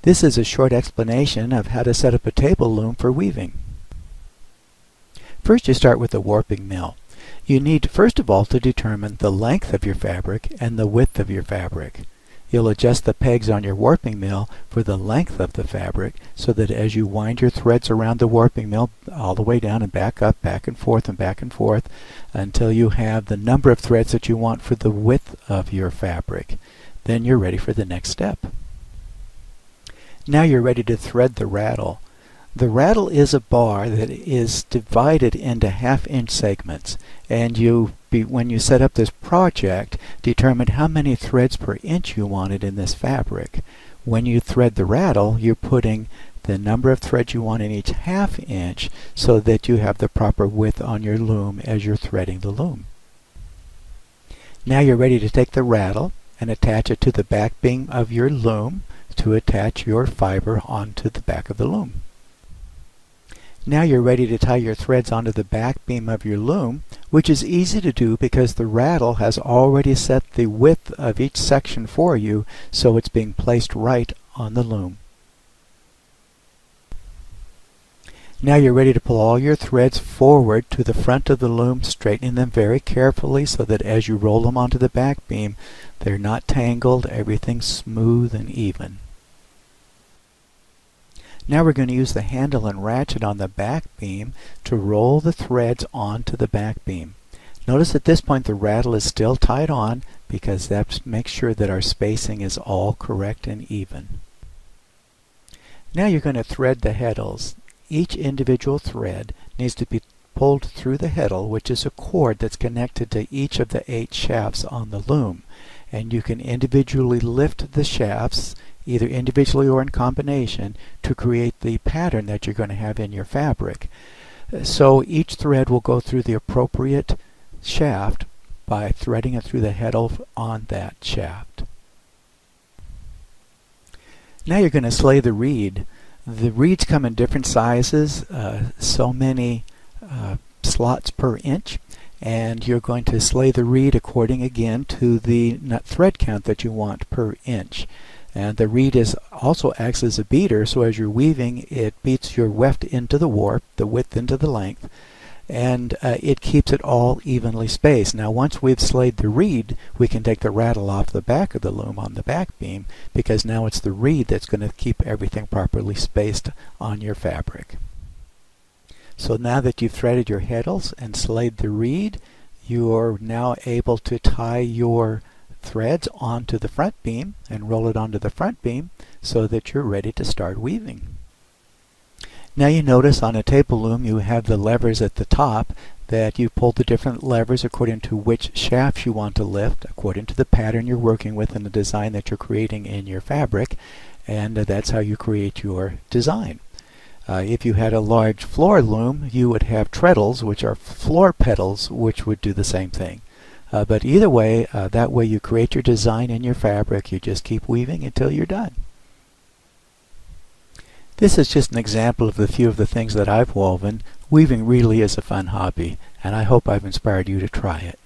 This is a short explanation of how to set up a table loom for weaving. First, you start with the warping mill. You need first of all to determine the length of your fabric and the width of your fabric. You'll adjust the pegs on your warping mill for the length of the fabric so that as you wind your threads around the warping mill all the way down and back up, back and forth until you have the number of threads that you want for the width of your fabric. Then you're ready for the next step. Now you're ready to thread the rattle. The rattle is a bar that is divided into half-inch segments, and when you set up this project, determine how many threads per inch you wanted in this fabric. When you thread the rattle, you're putting the number of threads you want in each half-inch so that you have the proper width on your loom as you're threading the loom. Now you're ready to take the rattle and attach it to the back beam of your loom to attach your fiber onto the back of the loom. Now you're ready to tie your threads onto the back beam of your loom, which is easy to do because the rattle has already set the width of each section for you, so it's being placed right on the loom. Now you're ready to pull all your threads forward to the front of the loom, straightening them very carefully so that as you roll them onto the back beam, they're not tangled, everything's smooth and even. Now we're going to use the handle and ratchet on the back beam to roll the threads onto the back beam. Notice at this point the rattle is still tied on because that makes sure that our spacing is all correct and even. Now you're going to thread the heddles. Each individual thread needs to be pulled through the heddle, which is a cord that's connected to each of the 8 shafts on the loom. And you can individually lift the shafts, either individually or in combination, to create the pattern that you're going to have in your fabric. So each thread will go through the appropriate shaft by threading it through the heddle on that shaft. Now you're going to slay the reed. The reeds come in different sizes, so many slots per inch, and you're going to slay the reed according again to the thread count that you want per inch. And the reed also acts as a beater, so as you're weaving it beats your weft into the warp, the width into the length, and it keeps it all evenly spaced. Now once we've slayed the reed, we can take the rattle off the back of the loom on the back beam, because now it's the reed that's going to keep everything properly spaced on your fabric. So now that you've threaded your heddles and slayed the reed, you're now able to tie your threads onto the front beam and roll it onto the front beam so that you're ready to start weaving. Now you notice on a table loom you have the levers at the top that you pull the different levers according to which shafts you want to lift, according to the pattern you're working with and the design that you're creating in your fabric, and that's how you create your design. If you had a large floor loom, you would have treadles, which are floor pedals, which would do the same thing. But either way, that way you create your design in your fabric. You just keep weaving until you're done. This is just an example of a few of the things that I've woven. Weaving really is a fun hobby, and I hope I've inspired you to try it.